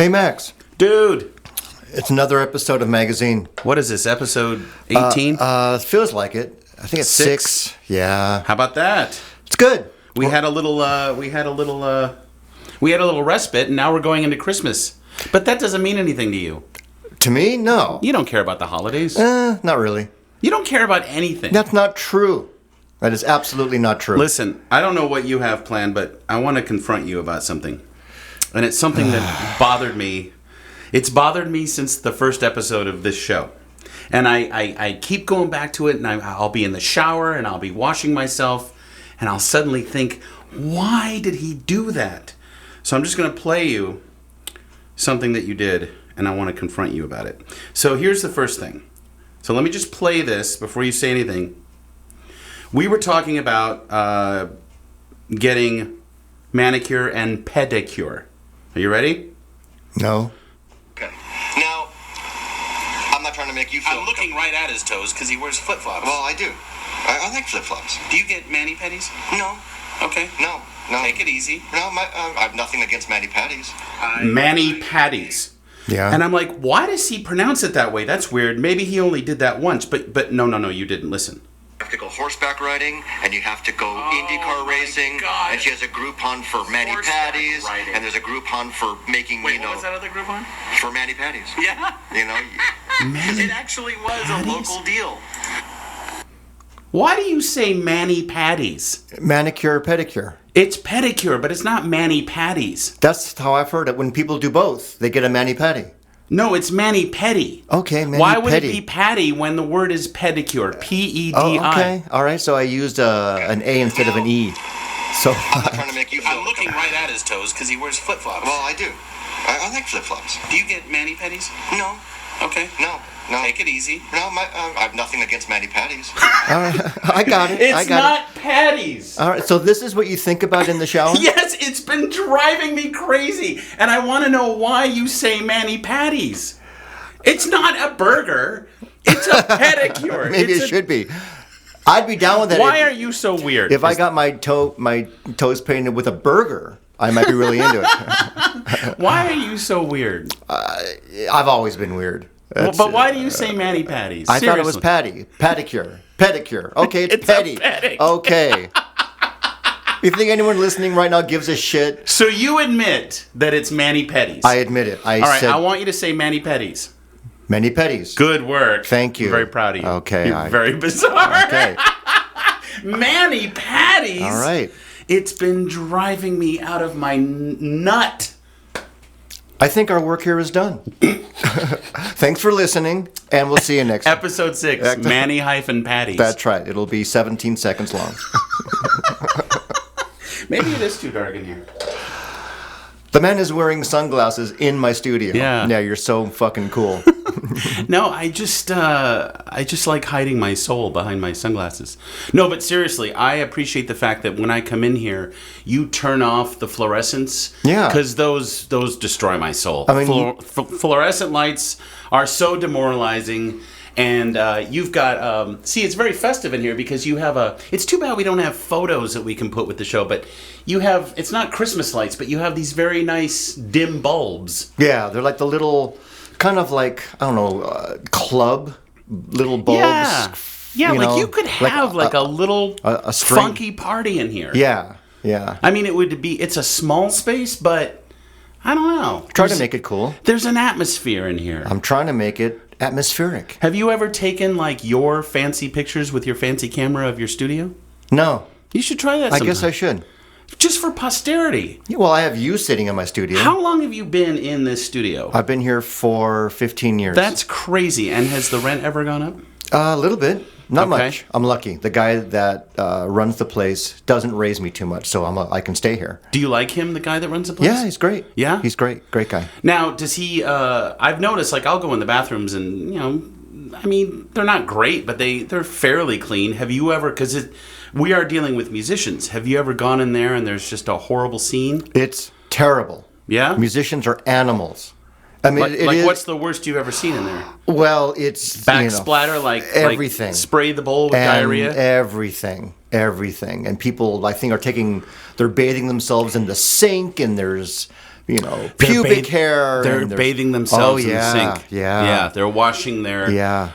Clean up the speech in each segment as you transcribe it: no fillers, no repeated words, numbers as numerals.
Hey, Max. Dude. It's another episode of Magazine. What is this, episode 18? Feels like it. I think it's 6. Yeah. How about that? It's good. We had a little respite, and now we're going into Christmas. But that doesn't mean anything to you. To me, no. You don't care about the holidays. Not really. You don't care about anything. That's not true. That is absolutely not true. Listen, I don't know what you have planned, but I want to confront you about something. And it's something that bothered me. It's bothered me since the first episode of this show. And I keep going back to it, and I'll be in the shower, and I'll be washing myself, and I'll suddenly think, why did he do that? So I'm just going to play you something that you did, and I want to confront you about it. So here's the first thing. So let me just play this before you say anything. We were talking about getting manicure and pedicure. Are you ready? No. Okay. Now, I'm not trying to make you feel... I'm looking right at his toes because he wears flip-flops. Well, I do. I like flip-flops. Do you get mani-pedis? No. Okay. No. Take it easy. No, I have nothing against mani-patties. Mani-patties. Yeah. And I'm like, why does he pronounce it that way? That's weird. Maybe he only did that once. But no, you didn't. Listen. You have to go horseback riding, and you have to go IndyCar racing, God. and she has a Groupon for mani-patties, riding. and there's a Groupon for making, Wait, what was that other group on? for mani-patties. Yeah. You know, It actually was a local deal. Why do you say mani-patties? Manicure, pedicure. It's pedicure, but it's not mani-patties. That's how I've heard it. When people do both, they get a mani-pedi. No, it's mani-pedi. Okay, mani-pedi. Why would it be patty when the word is pedicure? P-E-D-I. Oh, okay. All right, so I used an A instead of an E. So I'm not trying to make you feel... I'm looking right at his toes because he wears flip-flops. Well, I do. I like flip-flops. Do you get mani-pedis? No. Okay. No. Take it easy. No, I have nothing against mani-patties. I got it. It's I got not patties. All right, so this is what you think about in the shower? Yes, it's been driving me crazy. And I want to know why you say mani-patties. It's not a burger. It's a pedicure. Maybe it should be. I'd be down with that. Why are you so weird? If I got my toes painted with a burger, I might be really into it. Why are you so weird? I've always been weird. But why do you say mani-patties? I thought it was patty. Pedicure. Okay, it's petty. Okay. You think anyone listening right now gives a shit? So you admit that it's mani-pedis. I admit it. All right, I want you to say mani-pedis. Mani-pedis. Good work. Thank you. I'm very proud of you. Okay. You're very bizarre. Okay. Mani-patties. All right. It's been driving me out of my nut. I think our work here is done. Thanks for listening, and we'll see you next time. Episode 6, Mani-patties. That's right. It'll be 17 seconds long. Maybe it is too dark in here. The man is wearing sunglasses in my studio. Yeah. Yeah, you're so fucking cool. No, I just like hiding my soul behind my sunglasses. No, but seriously, I appreciate the fact that when I come in here, you turn off the fluorescents. Yeah. Because those destroy my soul. I mean, fluorescent lights are so demoralizing. And you've got, see, it's very festive in here because you have it's too bad we don't have photos that we can put with the show, but you have, it's not Christmas lights, but you have these very nice dim bulbs. Yeah, they're like the little, kind of like, I don't know, club little bulbs. Yeah, you like know, you could have like a little a string. funky party in here. Yeah. I mean, it's a small space, but I don't know. Try to make it cool. There's an atmosphere in here. I'm trying to make it atmospheric. Have you ever taken like your fancy pictures with your fancy camera of your studio? No. You should try that I sometime. guess I should. Just for posterity. Yeah, well, I have you sitting in my studio. How long have you been in this studio? I've been here for 15 years. That's crazy. And has the rent ever gone up? A little bit. Not Okay. much. I'm lucky. The guy that runs the place doesn't raise me too much, so I can stay here. Do you like him, the guy that runs the place? Yeah, he's great. Yeah? He's great. Great guy. Now, does he, I've noticed, like, I'll go in the bathrooms and, I mean, they're not great, but they're fairly clean. Have you ever, because we are dealing with musicians, have you ever gone in there and there's just a horrible scene? It's terrible. Yeah? Musicians are animals. I mean, Like what's the worst you've ever seen in there? Well, it's Backsplatter, like everything. Like spray the bowl with and diarrhea? Everything. And people, I think, they're bathing themselves in the sink, and there's, pubic hair. They're and bathing themselves in the sink. Yeah. They're washing their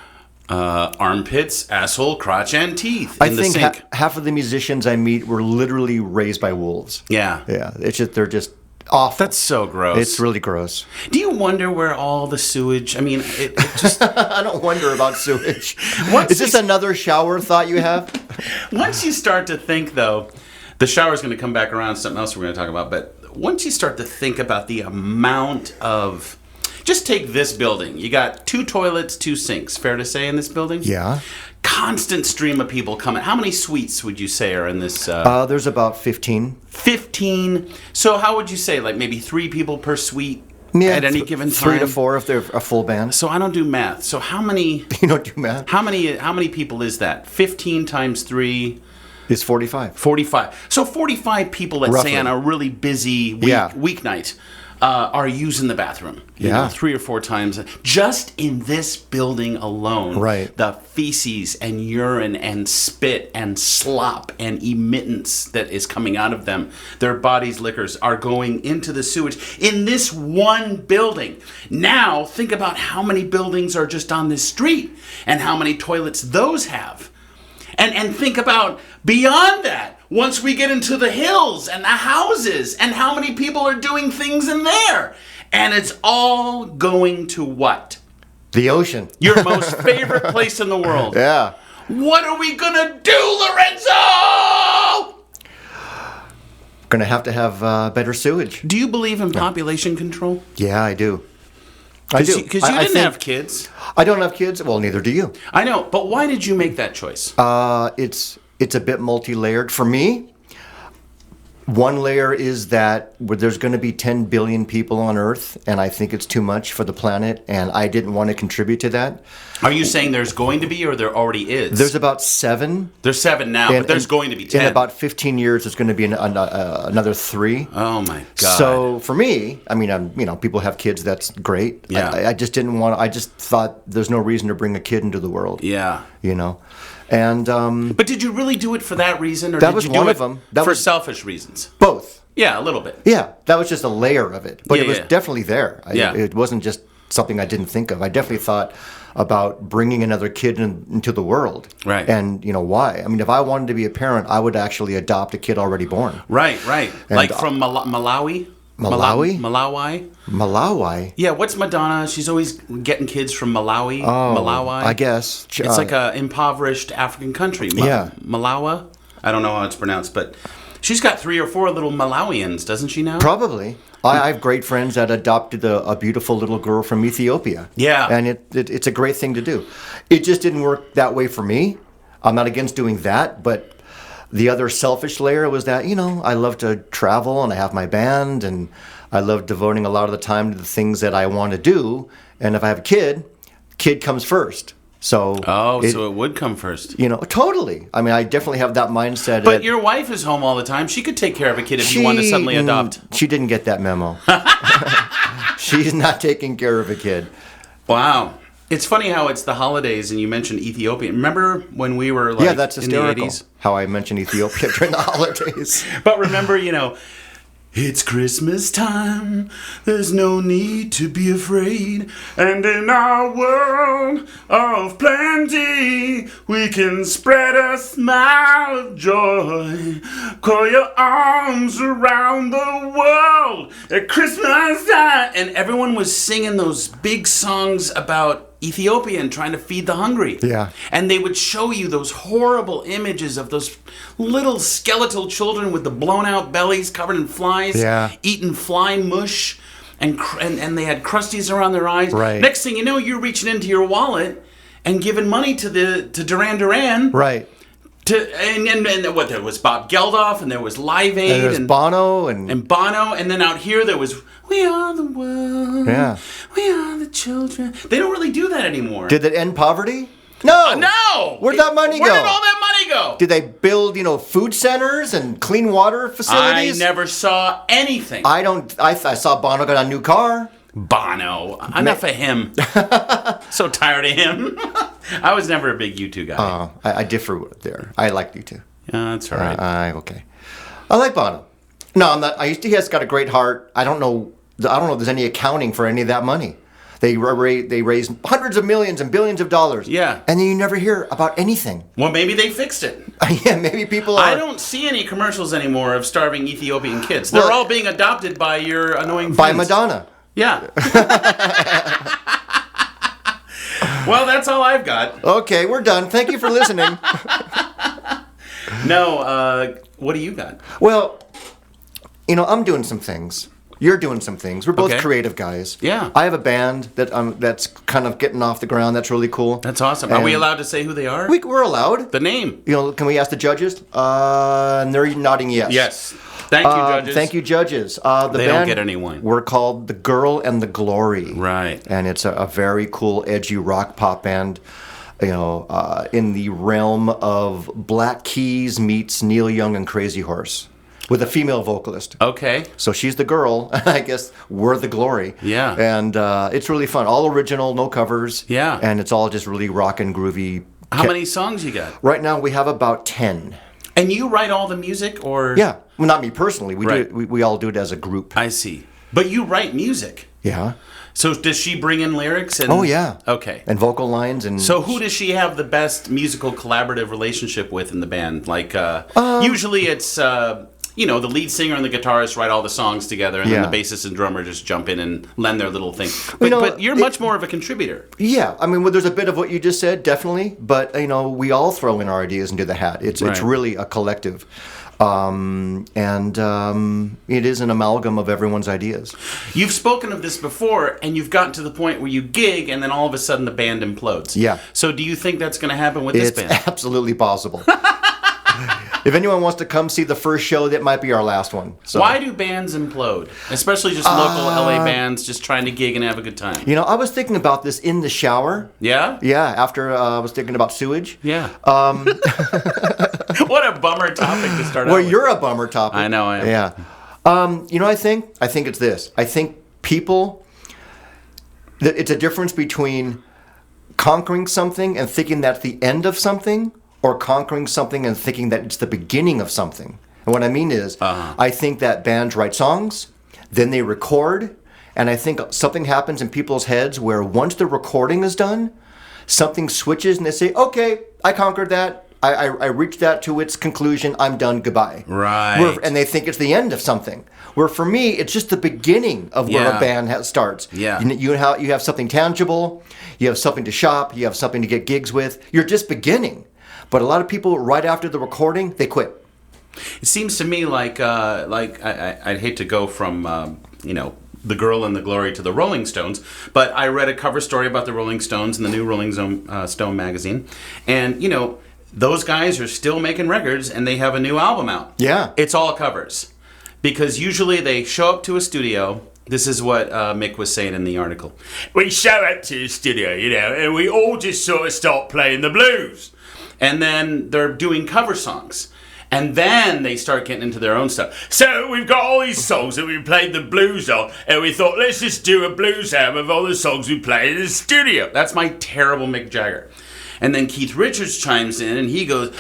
armpits, asshole, crotch, and teeth in the sink. I think half of the musicians I meet were literally raised by wolves. Yeah. They're just awful. That's so gross. It's really gross. Do you wonder where all the sewage? I mean, it just. I don't wonder about sewage. Is this another shower thought you have? Once you start to think, though, the shower's going to come back around. Something else we're going to talk about, but once you start to think about the amount of. Just take this building. You got 2 toilets, 2 sinks. Fair to say in this building? Yeah. Constant stream of people coming. How many suites would you say are in this? There's about 15. 15. So how would you say, like maybe 3 people per suite at any given time? 3 to 4 if they're a full band. So I don't do math. So how many? You don't do math? How many people is that? 15 times 3. Is 45. 45. So 45 people, let's Roughly. say, on a really busy weeknight. Are using the bathroom. You know, 3 or 4 times. Just in this building alone. Right. The feces and urine and spit and slop and emittance that is coming out of them, their bodies' liquors, are going into the sewage in this one building. Now, think about how many buildings are just on this street and how many toilets those have. And think about beyond that. Once we get into the hills and the houses and how many people are doing things in there. And it's all going to what? The ocean. Your most favorite place in the world. Yeah. What are we going to do, Lorenzo? Going to have better sewage. Do you believe in population control? Yeah, I do. I do. Because you didn't have kids. I don't have kids. Well, neither do you. I know. But why did you make that choice? It's a bit multi-layered for me. One layer is that there's going to be 10 billion people on Earth, and I think it's too much for the planet, and I didn't want to contribute to that. Are you saying there's going to be, or there already is? There's about 7. There's 7 now, but there's going to be 10. In about 15 years, there's going to be another 3. Oh my God! So for me, I mean, people have kids. That's great. Yeah. I just didn't want. I just thought there's no reason to bring a kid into the world. Yeah. And but did you really do it for that reason, or that did was you do one it of them. That for was selfish reasons? Both. Yeah, a little bit. Yeah, that was just a layer of it, but it was definitely there. Yeah. It wasn't just something I didn't think of. I definitely thought about bringing another kid into the world. Right. And why? I mean, if I wanted to be a parent, I would actually adopt a kid already born. Right. And Like from Malawi. Malawi? Malawi? Yeah, what's Madonna? She's always getting kids from Malawi. Malawi. I guess. It's like an impoverished African country. Malawi? I don't know how it's pronounced, but she's got 3 or 4 little Malawians, doesn't she now? Probably. I have great friends that adopted a beautiful little girl from Ethiopia. Yeah. And it's a great thing to do. It just didn't work that way for me. I'm not against doing that, but the other selfish layer was that, I love to travel and I have my band and I love devoting a lot of the time to the things that I want to do. And if I have a kid comes first. So so it would come first. Totally. I mean, I definitely have that mindset. But your wife is home all the time. She could take care of a kid if you wanted to suddenly adopt. She didn't get that memo. She's not taking care of a kid. Wow. It's funny how it's the holidays and you mentioned Ethiopia. Remember when we were that's hysterical, in the 80s? How I mentioned Ethiopia during the holidays. But remember, it's Christmas time, there's no need to be afraid. And in our world of plenty, we can spread a smile of joy. Call your arms around the world at Christmas time. And everyone was singing those big songs about Ethiopia and trying to feed the hungry. Yeah. And they would show you those horrible images of those little skeletal children with the blown out bellies covered in flies, eating fly mush, and they had crusties around their eyes. Right. Next thing you know, you're reaching into your wallet and giving money to Duran Duran. Right. And what, there was Bob Geldof, and there was Live Aid, and there was Bono, and Bono, and then out here there was We Are the World, We Are the Children. They don't really do that anymore. Did it end poverty? No. No. Where'd that money go? Where did all that money go? Did they build, food centers and clean water facilities? I never saw anything. I saw Bono got a new car. Bono. Enough of him. So tired of him. I was never a big U2 guy. I differ there. I like U2. Yeah, that's all right. Okay. I like Bono. No, I'm not. He has got a great heart. I don't know I don't know if there's any accounting for any of that money. They raise hundreds of millions and billions of dollars. Yeah. And then you never hear about anything. Well, maybe they fixed it. Yeah, maybe people are... I don't see any commercials anymore of starving Ethiopian kids. They're all being adopted by your annoying friends. By Madonna. Yeah. Well, that's all I've got. Okay, we're done. Thank you for listening. No, what do you got? Well, I'm doing some things. You're doing some things. We're both Okay. creative guys. Yeah. I have a band that's kind of getting off the ground. That's really cool. That's awesome. Are we And allowed to say who they are? We're allowed. The name. Can we ask the judges? And they're nodding yes. Yes. Thank you, judges. Thank you, judges. The They band, don't get any wine. We're called The Girl and the Glory. Right. And it's a very cool, edgy rock pop band. In the realm of Black Keys meets Neil Young and Crazy Horse, with a female vocalist. Okay. So she's the girl, and I guess we're the glory. Yeah. And it's really fun. All original, no covers. Yeah. And it's all just really rockin' groovy. How many songs you got? Right now we have about 10. And you write all the music, or? Yeah. Well, not me personally. We Right. do it, we all do it as a group. I see. But you write music. Yeah. So does she bring in lyrics? And... Oh, yeah. Okay. And vocal lines and... So who does she have the best musical collaborative relationship with in the band? Like, usually it's, the lead singer and the guitarist write all the songs together, and Yeah. then the bassist and drummer just jump in and lend their little thing. You know, But you're much more of a contributor. Yeah, I mean, well, there's a bit of what you just said, definitely. But we all throw in our ideas into the hat. It's Right. really a collective, it is an amalgam of everyone's ideas. You've spoken of this before, and you've gotten to the point where you gig, and then all of a sudden the band implodes. Yeah. So do you think that's going to happen with this It's band? absolutely possible. If anyone wants to come see the first show, that might be our last one. So. Why do bands implode? Especially just local LA bands just trying to gig and have a good time. I was thinking about this in the shower. Yeah? Yeah, after I was thinking about sewage. Yeah. What a bummer topic to start out Well, with. you're a bummer topic. I know I am. Yeah. I think it's this. I think people, it's a difference between conquering something and thinking that's the end of something, or conquering something and thinking that it's the beginning of something. And what I mean is, I think that bands write songs, then they record, and I think something happens in people's heads where once the recording is done, something switches and they say, okay, I conquered that. I reached that to its conclusion. I'm done. Goodbye. Right. And they think it's the end of something. Where for me, it's just the beginning of where Yeah. a band starts. Yeah. You have something tangible. You have something to shop. You have something to get gigs with. You're just beginning. But a lot of people, right after the recording, they quit. It seems to me like I'd hate to go from, The Girl and the Glory to the Rolling Stones, but I read a cover story about the Rolling Stones in the new Rolling Stone magazine. And, those guys are still making records, and they have a new album out. Yeah. It's all covers. Because usually they show up to a studio. This is what Mick was saying in the article. We show up to the studio, and we all just sort of start playing the blues. And then they're doing cover songs. And then they start getting into their own stuff. So we've got all these songs that we played the blues on, and we thought, let's just do a blues album of all the songs we played in the studio. That's my terrible Mick Jagger. And then Keith Richards chimes in, and he goes,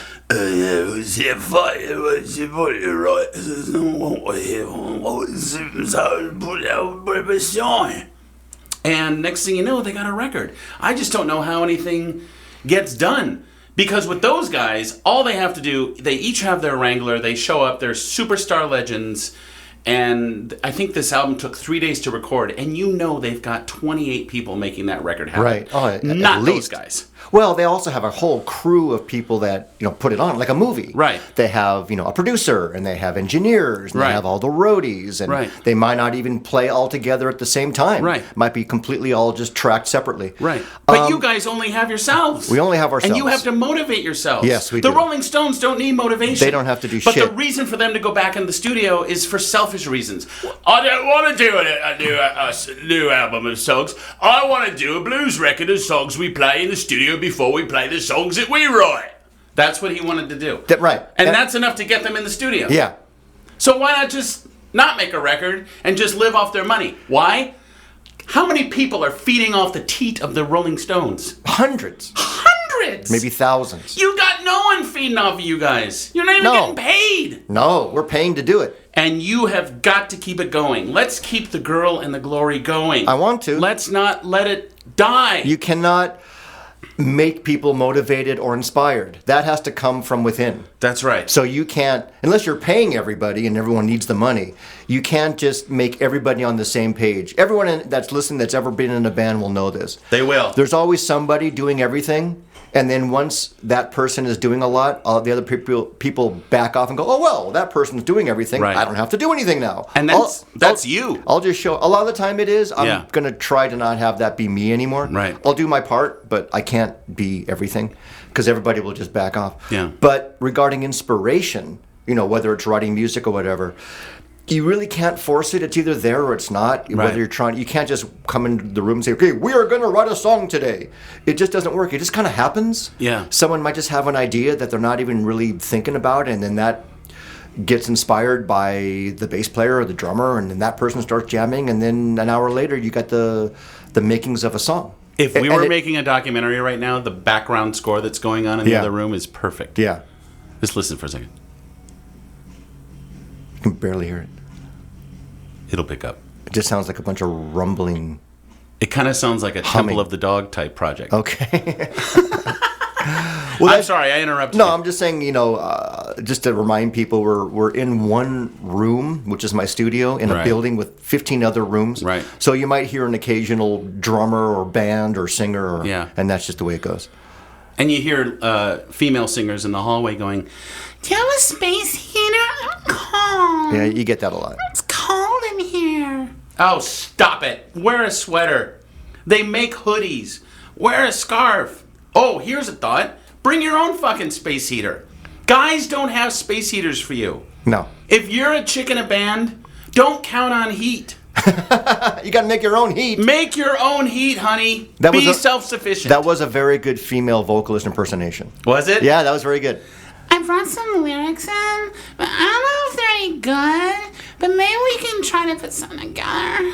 and next thing you know, they got a record. I just don't know how anything gets done. Because with those guys, all they have to do, they each have their wrangler, they show up, they're superstar legends, and I think this album took 3 days to record, and they've got 28 people making that record happen. Right. Oh, at Not those least. guys. Well, they also have a whole crew of people that, put it on, like a movie. Right. They have, a producer, and they have engineers, and Right. they have all the roadies, and Right. they might not even play all together at the same time. Right. Might be completely all just tracked separately. Right. But you guys only have yourselves. We only have ourselves. And you have to motivate yourselves. Yes, we The do. Rolling Stones don't need motivation. They don't have to do but shit. the reason for them to go back in the studio is for selfish reasons. I don't want to do a new album of songs. I want to do a blues record of songs we play in the studio before we play the songs that we write. That's what he wanted to do. Right. And that's enough to get them in the studio. Yeah. So why not just not make a record and just live off their money? Why? How many people are feeding off the teat of the Rolling Stones? Hundreds. Hundreds! Maybe thousands. You got no one feeding off of you guys. You're not even No. getting paid. No, we're paying to do it. And you have got to keep it going. Let's keep the girl and the glory going. I want to. Let's not let it die. You cannot make people motivated or inspired. That has to come from within. That's right. So you can't, unless you're paying everybody and everyone needs the money, you can't just make everybody on the same page. Everyone that's listening that's ever been in a band will know this. They will. There's always somebody doing everything, and then once that person is doing a lot, all the other people back off and go, oh, well, that person's doing everything. Right. I don't have to do anything now. And that's you. I'll just show. A lot of the time it is. I'm Yeah. going to try to not have that be me anymore. Right. I'll do my part, but I can't be everything because everybody will just back off. Yeah. But regarding inspiration, whether it's writing music or whatever, you really can't force it. It's either there or it's not. Right. Whether you're trying, you can't just come into the room and say, okay, we are going to write a song today. It just doesn't work. It just kind of happens. Yeah. Someone might just have an idea that they're not even really thinking about, and then that gets inspired by the bass player or the drummer, and then that person starts jamming, and then an hour later you got the makings of a song. If we And were it- making a documentary right now, the background score that's going on in the Yeah. other room is perfect. Yeah. Just listen for a second. You can barely hear it. It'll pick up. It just sounds like a bunch of rumbling. It kind of sounds like a Humming. Temple of the Dog type project. Okay. I'm sorry, I interrupted No, you. I'm just saying, just to remind people, we're in one room, which is my studio, in a Right. building with 15 other rooms. Right. So you might hear an occasional drummer or band or singer, Yeah. and that's just the way it goes. And you hear female singers in the hallway going, "Do you have a space heater? I'm cold. Yeah, you get that a lot. It's cold in here." Oh, stop it. Wear a sweater. They make hoodies. Wear a scarf. Oh, here's a thought. Bring your own fucking space heater. Guys don't have space heaters for you. No. If you're a chick in a band, don't count on heat. You got to make your own heat. Make your own heat, honey. That was Be a- self-sufficient. That was a very good female vocalist impersonation. Was it? Yeah, that was very good. I brought some lyrics in, but I don't know if they're any good. But maybe we can try to put something together.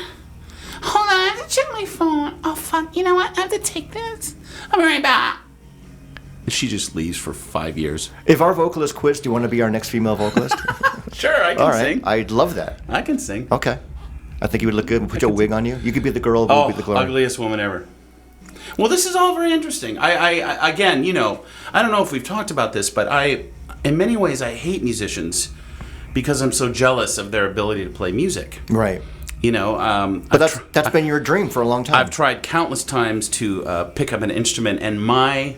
Hold on, I have to check my phone. Oh, fuck. You know what? I have to take this. I'll be right back. She just leaves for 5 years. If our vocalist quits, do you want to be our next female vocalist? Sure, I can All right. sing. I'd love that. I can sing. Okay. I think you would look good. We'll put a wig on you. You could be the girl. We'll Oh, be the glory. ugliest woman ever. Well, this is all very interesting. I again, I don't know if we've talked about this, but in many ways, I hate musicians because I'm so jealous of their ability to play music. Right. But But that's been your dream for a long time. I've tried countless times to pick up an instrument, and my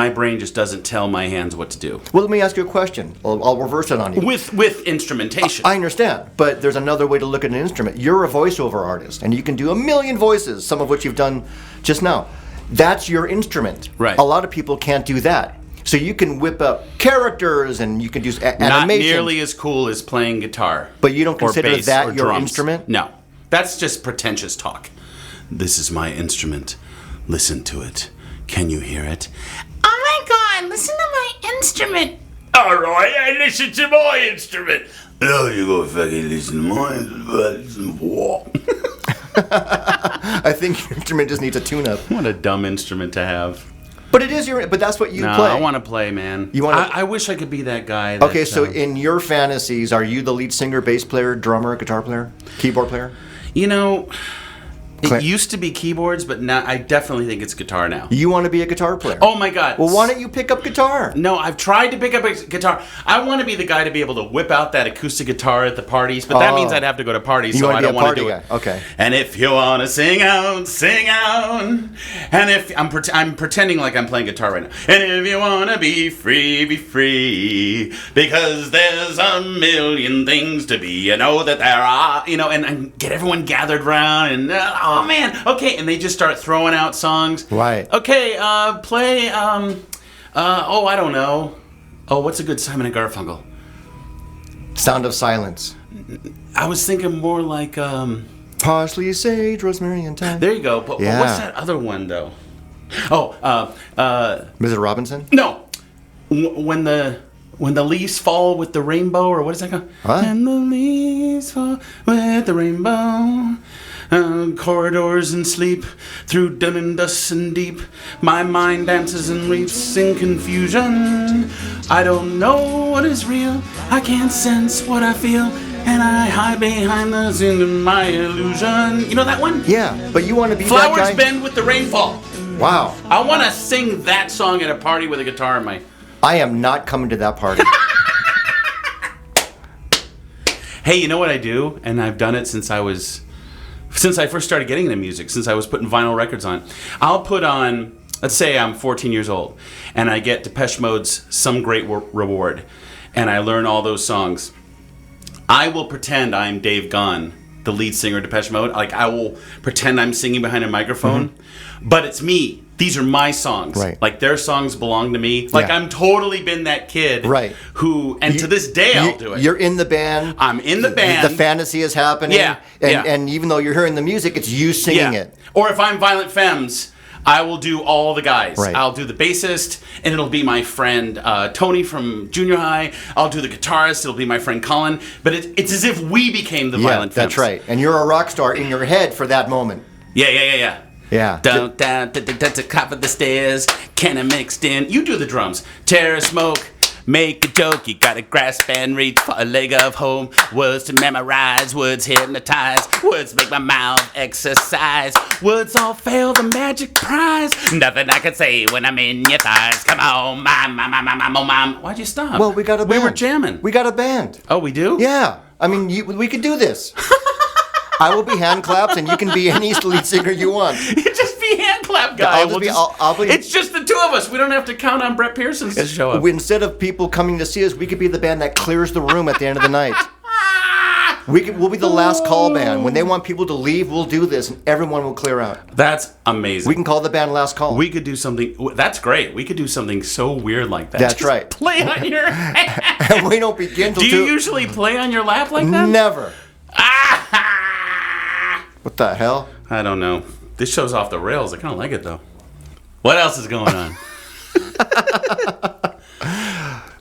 brain just doesn't tell my hands what to do Well, let me ask you a question. I'll reverse it on you. with instrumentation. I understand, but there's another way to look at an instrument. You're a voiceover artist, and you can do a million voices, some of which you've done just now. That's your instrument. Right. A lot of people can't do that. So you can whip up characters, and you can do Not animation. nearly as cool as playing guitar. But you don't or consider bass that or your drums. instrument? No. That's just pretentious talk. This is my instrument. Listen to it. Can you hear it? Oh my god, listen to my instrument. All right, I listen to my instrument. Oh, you go fucking listen to mine. I think your instrument just needs a tune-up. What a dumb instrument to have. But it is your. But that's what you No, play. I want to play, man. You wanna- I wish I could be that guy. That, Okay, so in your fantasies, are you the lead singer, bass player, drummer, guitar player, keyboard player? It Clint. used to be keyboards, but now I definitely think it's guitar now. You want to be a guitar player? Oh my God. Well, why don't you pick up guitar? No, I've tried to pick up a guitar. I want to be the guy to be able to whip out that acoustic guitar at the parties, but that Oh. means I'd have to go to parties, You so wanna I be don't a want party to do it. guy. Okay. And if you want to sing out, sing out. And if I'm pretending like I'm playing guitar right now. And if you want to be free, because there's a million things to be. You know that there are, and get everyone gathered around and oh man, okay, and they just start throwing out songs. Right. Okay, play, I don't know. Oh, what's a good Simon and Garfunkel? Sound of Silence. I was thinking more like, Parsley, sage, rosemary, and thyme. there you go. But Yeah. what's that other one, though? Oh, Mrs. Robinson? no. When the leaves fall with the rainbow, or what is that called? What? And the leaves fall with the rainbow. corridors and sleep, through dun and dust and deep. My mind dances and weeps in confusion. I don't know what is real. I can't sense what I feel. And I hide behind the scene of my illusion. You know that one? Yeah, but you want to be Flowers that guy? bend with the rainfall. Wow. I want to sing that song at a party with a guitar in my... I am not coming to that party. Hey, you know what I do? And I've done it since I first started getting into music, since I was putting vinyl records on. I'll put on, let's say I'm 14 years old, and I get Depeche Mode's Some Great Reward, and I learn all those songs. I will pretend I'm Dave Gahan, the lead singer of Depeche Mode. Like, I will pretend I'm singing behind a microphone, but it's me. These are my songs. Right. Like, their songs belong to me. Like, Yeah. I'm totally been that kid Right. who, and to this day, I'll do it. You're in the band. I'm in the band. The fantasy is happening. Yeah, And, yeah. and even though you're hearing the music, it's you singing it. Or if I'm Violent Femmes, I will do all the guys. Right. I'll do the bassist, and it'll be my friend Tony from junior high. I'll do the guitarist. It'll be my friend Colin. But it's as if we became the Yeah, Violent Femmes. that's right. And you're a rock star in your head for that moment. Yeah. Yeah. Down, to the top of the stairs, can I mixed in? You do the drums. Terror, smoke, make a joke. You gotta grasp and reach for a leg of home. Words to memorize, words hypnotize. Words make my mouth exercise. Words all fail the magic prize. Nothing I can say when I'm in your thighs. Come on, mom. Why'd you stop? Well, we got a band. We were jamming. We got a band. Oh, we do? Yeah. I mean, we could do this. I will be hand claps, and you can be any lead singer you want. Just be hand clap guy. I'll be. It's just the two of us. We don't have to count on Brett Pearsons to show up. Instead of people coming to see us, we could be the band that clears the room at the end of the night. We'll be the last call band. When they want people to leave, we'll do this, and everyone will clear out. That's amazing. We can call the band Last Call. We could do something. That's great. We could do something so weird like that. That's Just right. Play on your. And we don't begin till Do you usually play on your lap like that? Never. What the hell? I don't know. This show's off the rails. I kind of like it though. What else is going on?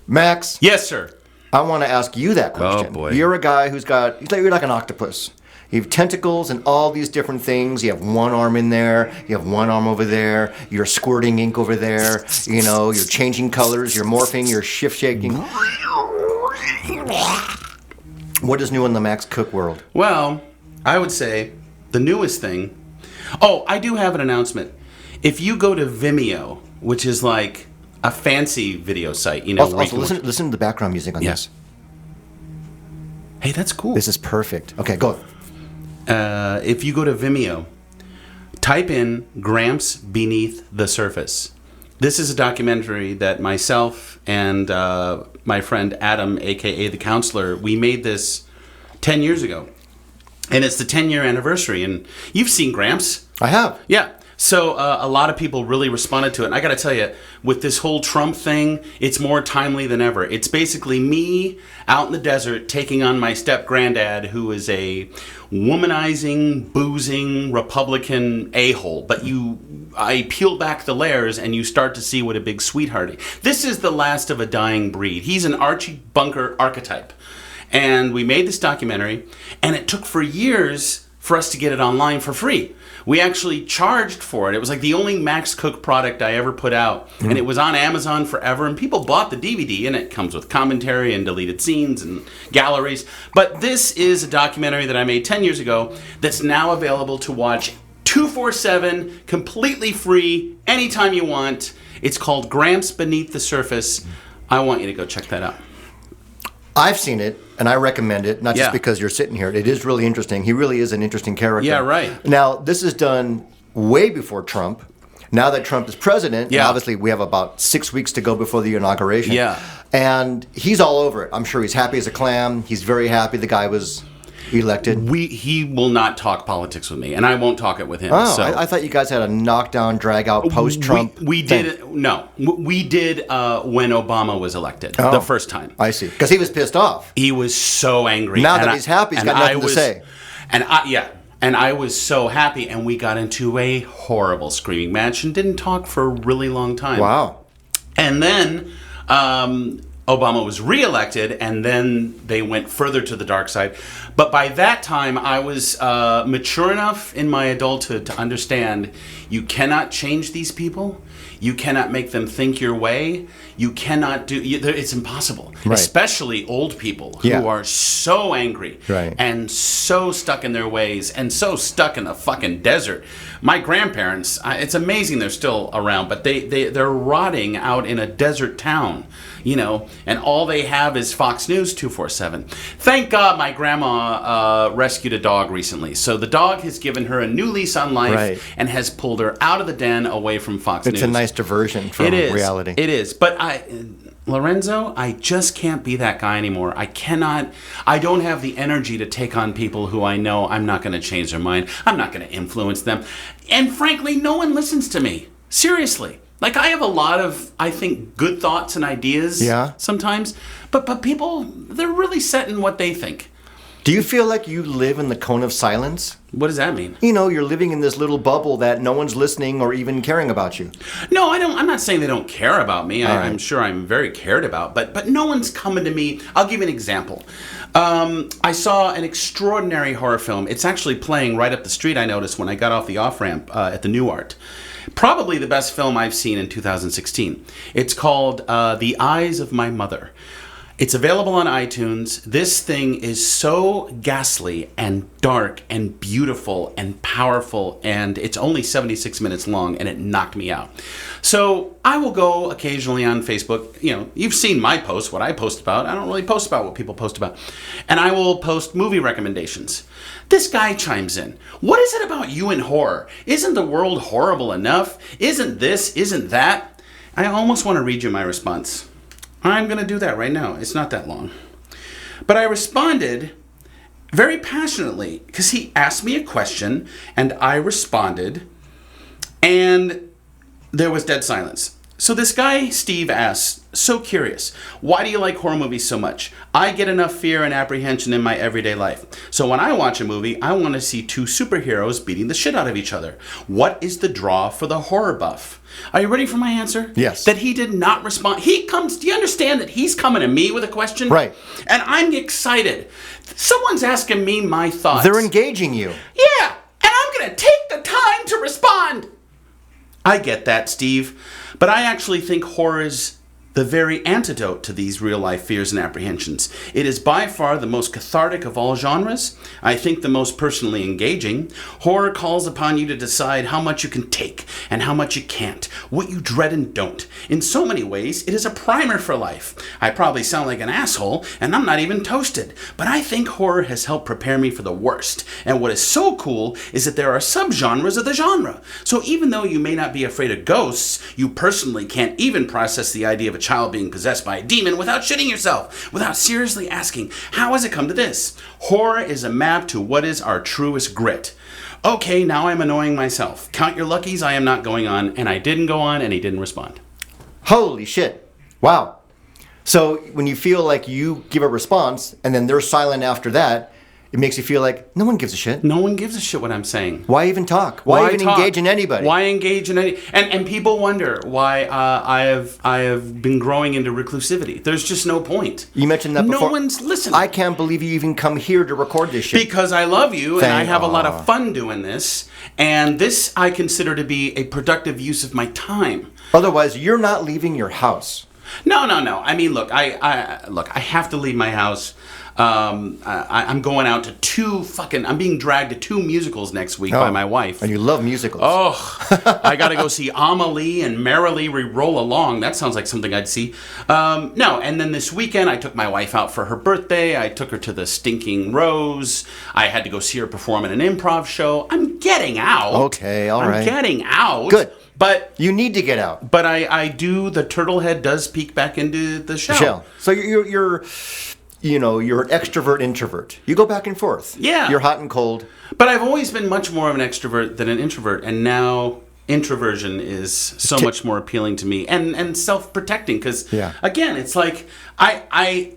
Max, Yes, sir. I want to ask you that question. Oh, boy. You're a guy you're like an octopus. You have tentacles and all these different things. You have one arm in there. You have one arm over there. You're squirting ink over there. You know, you're changing colors. You're morphing. You're shift shaking. What is new in the Max Koch world? Well, I would say the newest thing. Oh, I do have an announcement. If you go to Vimeo, which is like a fancy video site, you know. where you Also, can watch- listen to the background music on Yes. this. Hey, that's cool. This is perfect. Okay, go. If you go to Vimeo, type in Gramps Beneath the Surface. This is a documentary that myself and my friend Adam, a.k.a. The Counselor, we made this 10 years ago. And it's the 10-year anniversary. And you've seen Gramps. I have. Yeah. So a lot of people really responded to it. And I got to tell you, with this whole Trump thing, it's more timely than ever. It's basically me out in the desert taking on my step-granddad, who is a womanizing, boozing, Republican a-hole. But I peel back the layers and you start to see what a big sweetheart he is. This is the last of a dying breed. He's an Archie Bunker archetype. And we made this documentary, and it took for years for us to get it online for free. We actually charged for it. It was like the only Max Koch product I ever put out. And it was on Amazon forever, and people bought the DVD, and it comes with commentary and deleted scenes and galleries. But this is a documentary that I made 10 years ago that's now available to watch 247, completely free, anytime you want. It's called Gramps Beneath the Surface. I want you to go check that out. I've seen it, and I recommend it, not Yeah. just because you're sitting here. It is really interesting. He really is an interesting character. Yeah, right. Now, this is done way before Trump. Now that Trump is president, Yeah. and obviously we have about 6 weeks to go before the inauguration. Yeah. And he's all over it. I'm sure he's happy as a clam. He's very happy the guy was elected. He will not talk politics with me, and I won't talk it with him. Oh, so. I thought you guys had a knockdown, drag-out, post-Trump We thing. did no. We did when Obama was elected Oh. the first time. I see. Because he was pissed off. He was so angry. Now And that he's happy, he's and got nothing I to was- say. And I was so happy, and we got into a horrible screaming match and didn't talk for a really long time. Wow. And then Obama was reelected, and then they went further to the dark side. But by that time, I was mature enough in my adulthood to understand you cannot change these people. You cannot make them think your way. You cannot do... It's impossible. Right. Especially old people who are so angry and so stuck in their ways and so stuck in the fucking desert. My grandparents, it's amazing they're still around, but they're rotting out in a desert town, you know, and all they have is Fox News 24/7. Thank God my grandma rescued a dog recently. So the dog has given her a new lease on life and has pulled her out of the den away from Fox News. It's a nice diversion from reality. It is. But Lorenzo, I just can't be that guy anymore. I don't have the energy to take on people who I know I'm not going to change their mind. I'm not going to influence them. And frankly, no one listens to me. Seriously. Like, I have a lot of, I think, good thoughts and ideas sometimes. But people, they're really set in what they think. Do you feel like you live in the cone of silence? What does that mean? You know, you're living in this little bubble that no one's listening or even caring about you. No, I don't. I'm not saying they don't care about me. I'm sure I'm very cared about, but no one's coming to me. I'll give you an example. I saw an extraordinary horror film. It's actually playing right up the street, I noticed, when I got off the off-ramp at the New Art. Probably the best film I've seen in 2016. It's called The Eyes of My Mother. It's available on iTunes. This thing is so ghastly and dark and beautiful and powerful, and it's only 76 minutes long, and it knocked me out. So I will go occasionally on Facebook. You know, you've seen my posts, what I post about. I don't really post about what people post about. And I will post movie recommendations. This guy chimes in. What is it about you and horror? Isn't the world horrible enough? Isn't this? Isn't that? I almost want to read you my response. I'm going to do that right now. It's not that long. But I responded very passionately because he asked me a question and I responded, and there was dead silence. So this guy, Steve, asks, so curious, why do you like horror movies so much? I get enough fear and apprehension in my everyday life. So when I watch a movie, I want to see two superheroes beating the shit out of each other. What is the draw for the horror buff? Are you ready for my answer? Yes. That he did not respond. Do you understand that he's coming to me with a question? Right. And I'm excited. Someone's asking me my thoughts. They're engaging you. Yeah, and I'm going to take the time to respond. I get that, Steve. But I actually think horror is the very antidote to these real-life fears and apprehensions. It is by far the most cathartic of all genres. I think the most personally engaging. Horror calls upon you to decide how much you can take and how much you can't, what you dread and don't. In so many ways, it is a primer for life. I probably sound like an asshole, and I'm not even toasted, but I think horror has helped prepare me for the worst. And what is so cool is that there are subgenres of the genre. So even though you may not be afraid of ghosts, you personally can't even process the idea of a child being possessed by a demon without shitting yourself, without seriously asking, how has it come to this? Horror is a map to what is our truest grit. Okay, now I'm annoying myself. Count your luckies, I am not going on, and I didn't go on, and he didn't respond. Holy shit. Wow. So when you feel like you give a response and then they're silent after that, it makes you feel like no one gives a shit. No one gives a shit what I'm saying. Why even talk? Why even engage in anybody? Why engage in any? And people wonder why I have been growing into reclusivity. There's just no point. You mentioned that before. No one's listening. I can't believe you even come here to record this shit. Because I love you and I have a lot of fun doing this. And this I consider to be a productive use of my time. Otherwise, you're not leaving your house. No. I mean, look, I have to leave my house. I'm going out to I'm being dragged to 2 musicals next week by my wife. And you love musicals. Oh, I got to go see Amelie and Merrily We Roll Along. That sounds like something I'd see. No, and then this weekend I took my wife out for her birthday. I took her to the Stinking Rose. I had to go see her perform in an improv show. I'm getting out. Okay, all right. I'm getting out. Good. But you need to get out. But the turtle head does peek back into the shell. So you're an extrovert introvert. You go back and forth. Yeah. You're hot and cold. But I've always been much more of an extrovert than an introvert, and now introversion is so much more appealing to me and self-protecting because again, it's like I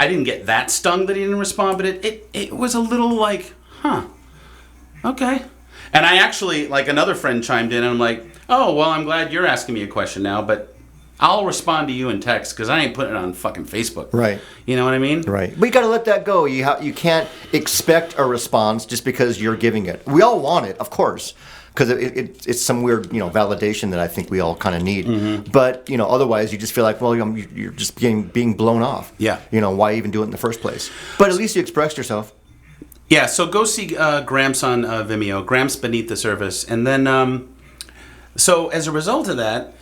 didn't get that stung that he didn't respond, but it was a little like, okay. And I actually, like, another friend chimed in and I'm like, oh, well, I'm glad you're asking me a question now, but I'll respond to you in text because I ain't putting it on fucking Facebook. Right. You know what I mean? Right. But you got to let that go. You can't expect a response just because you're giving it. We all want it, of course, because it's some weird, validation that I think we all kind of need. Mm-hmm. But, otherwise you just feel like, well, you're just being blown off. Yeah. Why even do it in the first place? But at least you expressed yourself. Yeah, so go see Gramps on Vimeo, Gramps Beneath the Surface. And then, so as a result of that,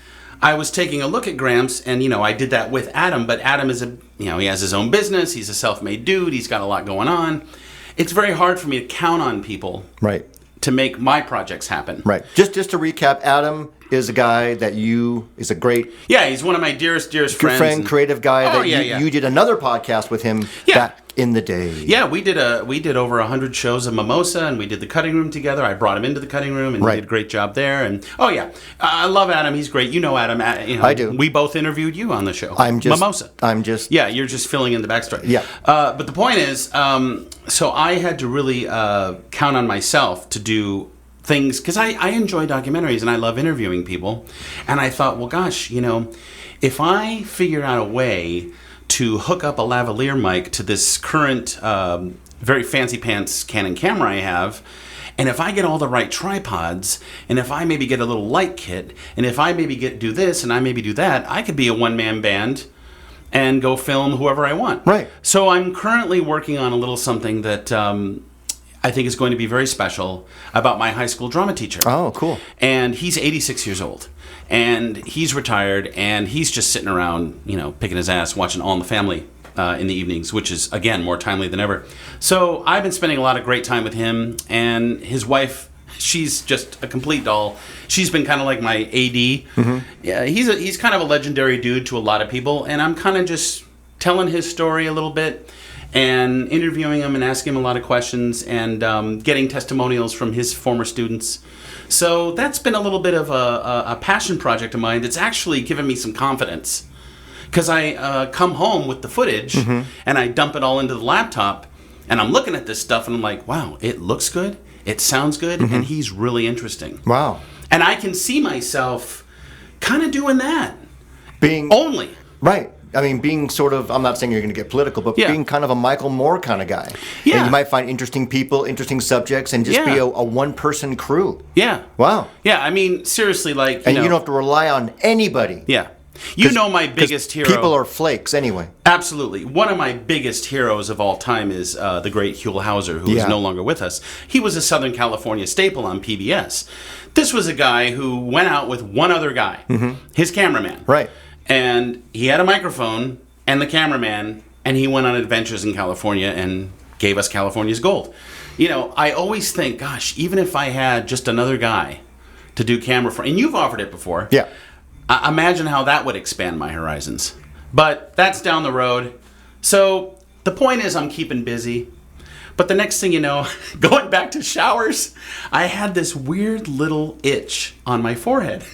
I was taking a look at Gramps, and, I did that with Adam, but Adam is he has his own business, he's a self-made dude, he's got a lot going on. It's very hard for me to count on people. Right. To make my projects happen. Right. Just to recap, Adam is a guy that is a great... Yeah, he's one of my dearest good friends. friend, creative guy. You did another podcast with him back in the day. Yeah, we did over 100 shows of Mimosa, and we did the cutting room together. I brought him into the cutting room, and he did a great job there. And I love Adam. He's great. You know Adam. I do. We both interviewed you on the show. Mimosa. Yeah, you're just filling in the backstory. Yeah. But the point is, so I had to really count on myself to do things, because I enjoy documentaries and I love interviewing people. And I thought, well, gosh, if I figure out a way to hook up a lavalier mic to this current very fancy pants Canon camera I have, and if I get all the right tripods, and if I maybe get a little light kit, and if I maybe do this and I maybe do that, I could be a one-man band and go film whoever I want. Right. So I'm currently working on a little something that I think is going to be very special about my high school drama teacher. Oh, cool. And he's 86 years old. And he's retired, and he's just sitting around, picking his ass, watching All in the Family in the evenings, which is, again, more timely than ever. So I've been spending a lot of great time with him, and his wife, she's just a complete doll. She's been kind of like my AD. Mm-hmm. Yeah, he's kind of a legendary dude to a lot of people, and I'm kind of just telling his story a little bit and interviewing him and asking him a lot of questions and getting testimonials from his former students. So that's been a little bit of a passion project of mine that's actually given me some confidence. Because I come home with the footage and I dump it all into the laptop and I'm looking at this stuff and I'm like, wow, it looks good, it sounds good, and he's really interesting. Wow. And I can see myself kind of doing that. Being... Only. Right. I mean, being sort of, I'm not saying you're going to get political, but being kind of a Michael Moore kind of guy. Yeah. And you might find interesting people, interesting subjects, and just be a one-person crew. Yeah. Wow. Yeah, I mean, seriously, like, you don't have to rely on anybody. Yeah. My biggest hero. People are flakes anyway. Absolutely. One of my biggest heroes of all time is the great Huell Hauser, who is no longer with us. He was a Southern California staple on PBS. This was a guy who went out with one other guy, his cameraman. Right. And he had a microphone and the cameraman, and he went on adventures in California and gave us California's gold. I always think, gosh, even if I had just another guy to do camera for, and you've offered it before. Yeah. Imagine how that would expand my horizons. But that's down the road. So the point is I'm keeping busy. But the next thing you know, going back to showers, I had this weird little itch on my forehead.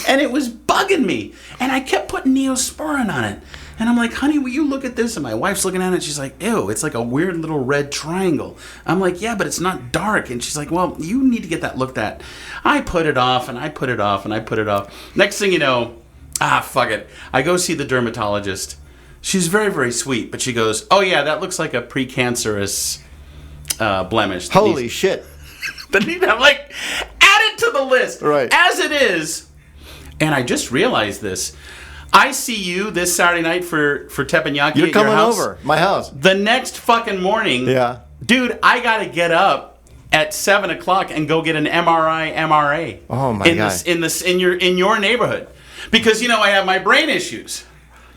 And it was bugging me. And I kept putting Neosporin on it. And I'm like, honey, will you look at this? And my wife's looking at it. And she's like, ew, it's like a weird little red triangle. I'm like, yeah, but it's not dark. And she's like, well, you need to get that looked at. I put it off, and I put it off, and I put it off. Next thing you know, fuck it. I go see the dermatologist. She's very, very sweet. But she goes, oh, yeah, that looks like a precancerous blemish. Holy shit. I'm like, add it to the list. Right. As it is. And I just realized this. I see you this Saturday night for teppanyaki You're at coming your house. over my house. The next fucking morning, dude, I gotta get up at 7 o'clock and go get an MRA. Oh my god! In your neighborhood, because I have my brain issues.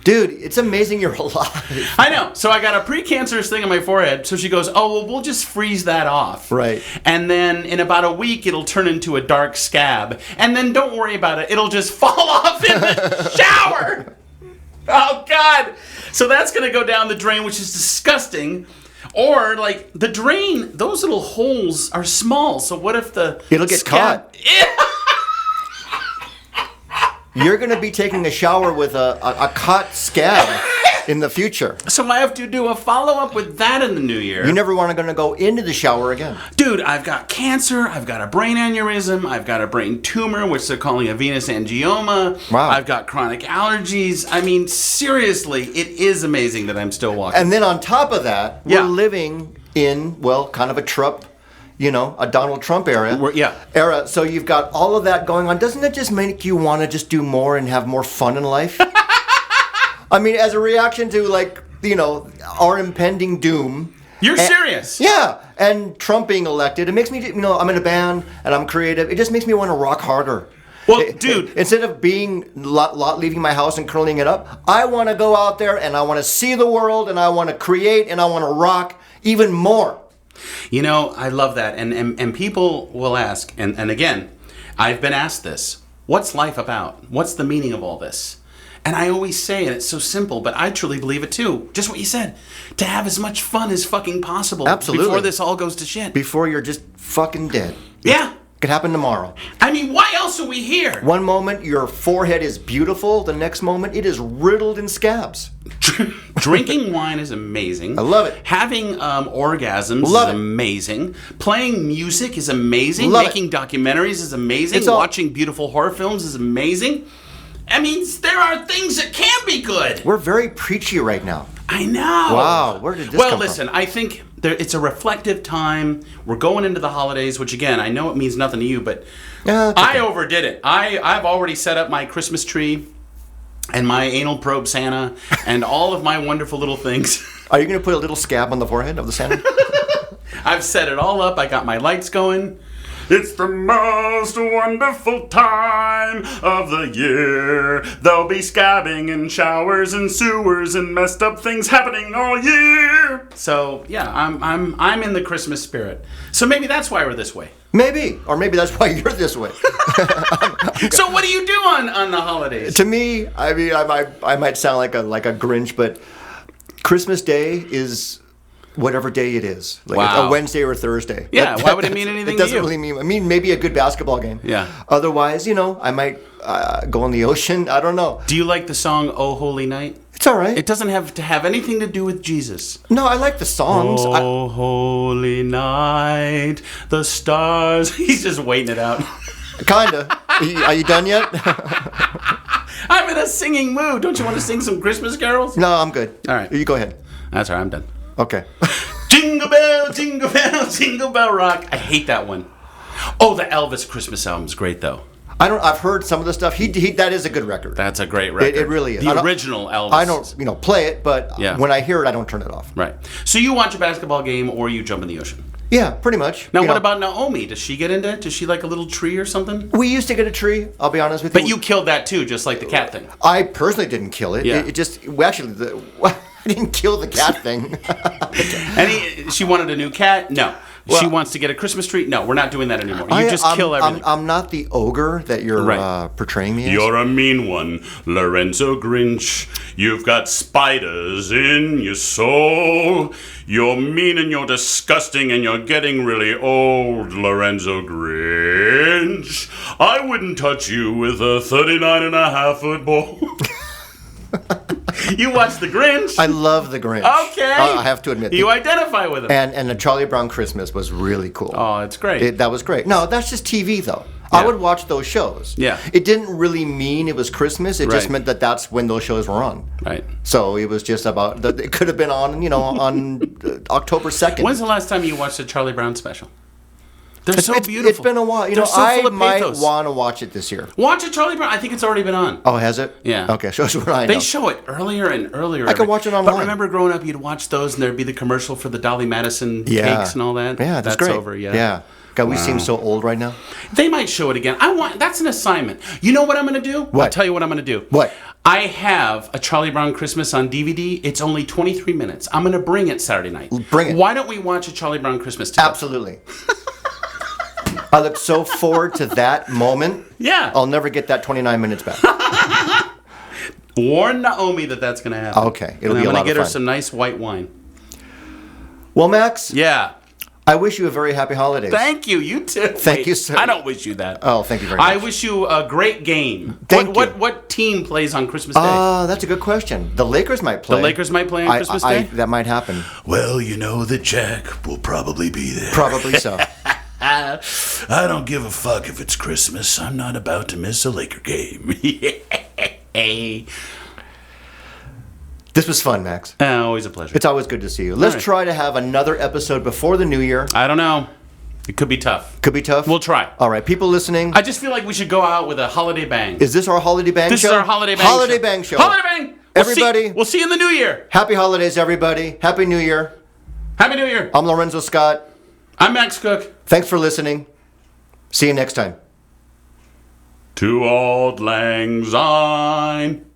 Dude, it's amazing you're alive. I know. So I got a precancerous thing on my forehead. So she goes, oh, well, we'll just freeze that off. Right. And then in about a week, it'll turn into a dark scab. And then don't worry about it. It'll just fall off in the shower. Oh, God. So that's going to go down the drain, which is disgusting. Or, like, the drain, those little holes are small. So what if it'll get caught. You're going to be taking a shower with a caught scab in the future. So I have to do a follow-up with that in the new year. You never want to go into the shower again. Dude, I've got cancer, I've got a brain aneurysm, I've got a brain tumor, which they're calling a venous angioma. Wow. I've got chronic allergies. I mean, seriously, it is amazing that I'm still walking. And then on top of that, we're Yeah. living in, well, kind of a Trump, a Donald Trump era. Era. So you've got all of that going on. Doesn't it just make you want to just do more and have more fun in life? I mean, as a reaction to our impending doom. You're serious? Yeah. And Trump being elected, it makes me, I'm in a band and I'm creative. It just makes me want to rock harder. Well, dude. Instead of leaving my house and curling it up, I want to go out there and I want to see the world and I want to create and I want to rock even more. I love that. And people will ask, and again, I've been asked this, what's life about? What's the meaning of all this? And I always say, and it's so simple, but I truly believe it too, just what you said, to have as much fun as fucking possible. Absolutely. Before this all goes to shit. Before you're just fucking dead. Yeah. Could happen tomorrow. I mean, why else are we here? One moment your forehead is beautiful, the next moment it is riddled in scabs. Drinking wine is amazing. I love it. Having orgasms Love is it. amazing. Playing music is amazing. Love Making documentaries is amazing. It's all- Watching beautiful horror films is amazing. I mean, there are things that can be good. We're very preachy right now. I know. Wow, where did this Well, come listen, I think it's a reflective time. We're going into the holidays, which again, I know it means nothing to you, but Yeah, it's okay. I overdid it. I've already set up my Christmas tree and my anal probe Santa and all of my wonderful little things. Are you going to put a little scab on the forehead of the Santa? I've set it all up. I got my lights going. It's the most wonderful time of the year. There'll be scabbing and showers and sewers and messed up things happening all year. So yeah, I'm in the Christmas spirit. So maybe that's why we're this way. Maybe. Or maybe that's why you're this way. So what do you do on the holidays? To me, I mean, I might sound like a Grinch, but Christmas Day is whatever day it is, like Wow. a Wednesday or a Thursday. Yeah, why would it mean anything It to doesn't you? really mean. I mean, maybe a good basketball game. Yeah. Otherwise, I might go in the ocean. I don't know. Do you like the song "Oh Holy Night"? It's all right. It doesn't have to have anything to do with Jesus. No, I like the songs. Oh, holy night, the stars. He's just waiting it out. Kinda. Are you done yet? I'm in a singing mood. Don't you want to sing some Christmas carols? No, I'm good. All right. You go ahead. That's all right. I'm done. Okay. Jingle bell, jingle bell rock. I hate that one. Oh, the Elvis Christmas album is great though. I've heard some of the stuff. He that is a good record. That's a great record. It really is. The original Elvis. I don't play it, but Yeah. when I hear it, I don't turn it off. Right. So you watch a basketball game or you jump in the ocean. Yeah, pretty much. Now, You what know, about Naomi? Does she get into it? Does she like a little tree or something? We used to get a tree. I'll be honest with But you killed that too, just like the cat thing. I personally didn't kill it. Yeah. It just I didn't kill the cat thing. She wanted a new cat? No. She wants to get a Christmas tree? No, we're not doing that anymore. You just kill everything. I'm not the ogre that you're Right. portraying me as. You're a mean one, Lorenzo Grinch. You've got spiders in your soul. You're mean and you're disgusting and you're getting really old, Lorenzo Grinch. I wouldn't touch you with a 39.5-foot ball. You watch The Grinch? I love the Grinch. Okay. I have to admit. You identify with him. and the Charlie Brown Christmas was really cool. Oh, it's great. That was great. No, that's just TV though. Yeah. I would watch those shows. Yeah. It didn't really mean it was Christmas. It just Right. meant that that's when those shows were on. Right. So it was just about. It could have been on, on October 2nd. When's the last time you watched a Charlie Brown special? They're so It's- beautiful. It's been a while. They're so I full of might pathos. want to watch it this year. Watch a Charlie Brown. I think it's already been on. Oh, has it? Yeah. Okay, shows what I know. They show it earlier and earlier. I can watch it online. But remember growing up, you'd watch those and there'd be the commercial for the Dolly Madison Yeah. cakes and all that? Yeah, that's great. over, yeah. Yeah. God, we seem so old right now. They might show it again. That's an assignment. You know what I'm going to do? What? I'll tell you what I'm going to do. What? I have a Charlie Brown Christmas on DVD. It's only 23 minutes. I'm going to bring it Saturday night. Bring it. Why don't we watch a Charlie Brown Christmas together? Absolutely. I look so forward to that moment. Yeah. I'll never get that 29 minutes back. Warn Naomi that that's going to happen. Okay, it'll and be a I'm lot going to of get her fun. some nice white wine. Well, Max, Yeah. I wish you a very happy holidays. Thank you. You too. Thank you, sir. I don't wish you that. Oh, thank you very much. I wish you a great game. Thank you. What team plays on Christmas Day? That's a good question. The Lakers might play. The Lakers might play on Christmas Day? That might happen. Well, you know that Jack will probably be there. Probably so. I don't give a fuck if it's Christmas. I'm not about to miss a Laker game. Hey. This was fun, Max. Always a pleasure. It's always good to see you. Let's right. try to have another episode before the new year. I don't know. It could be tough. Could be tough. We'll try. All right, people listening. I just feel like we should go out with a holiday bang. Is this our holiday bang This show? is our holiday bang Holiday show. bang show. Holiday bang. Everybody. We'll see you in the new year. Happy holidays, everybody. Happy New Year. Happy New Year. I'm Lorenzo Scott. I'm Max Koch. Thanks for listening. See you next time. To Auld Lang Syne.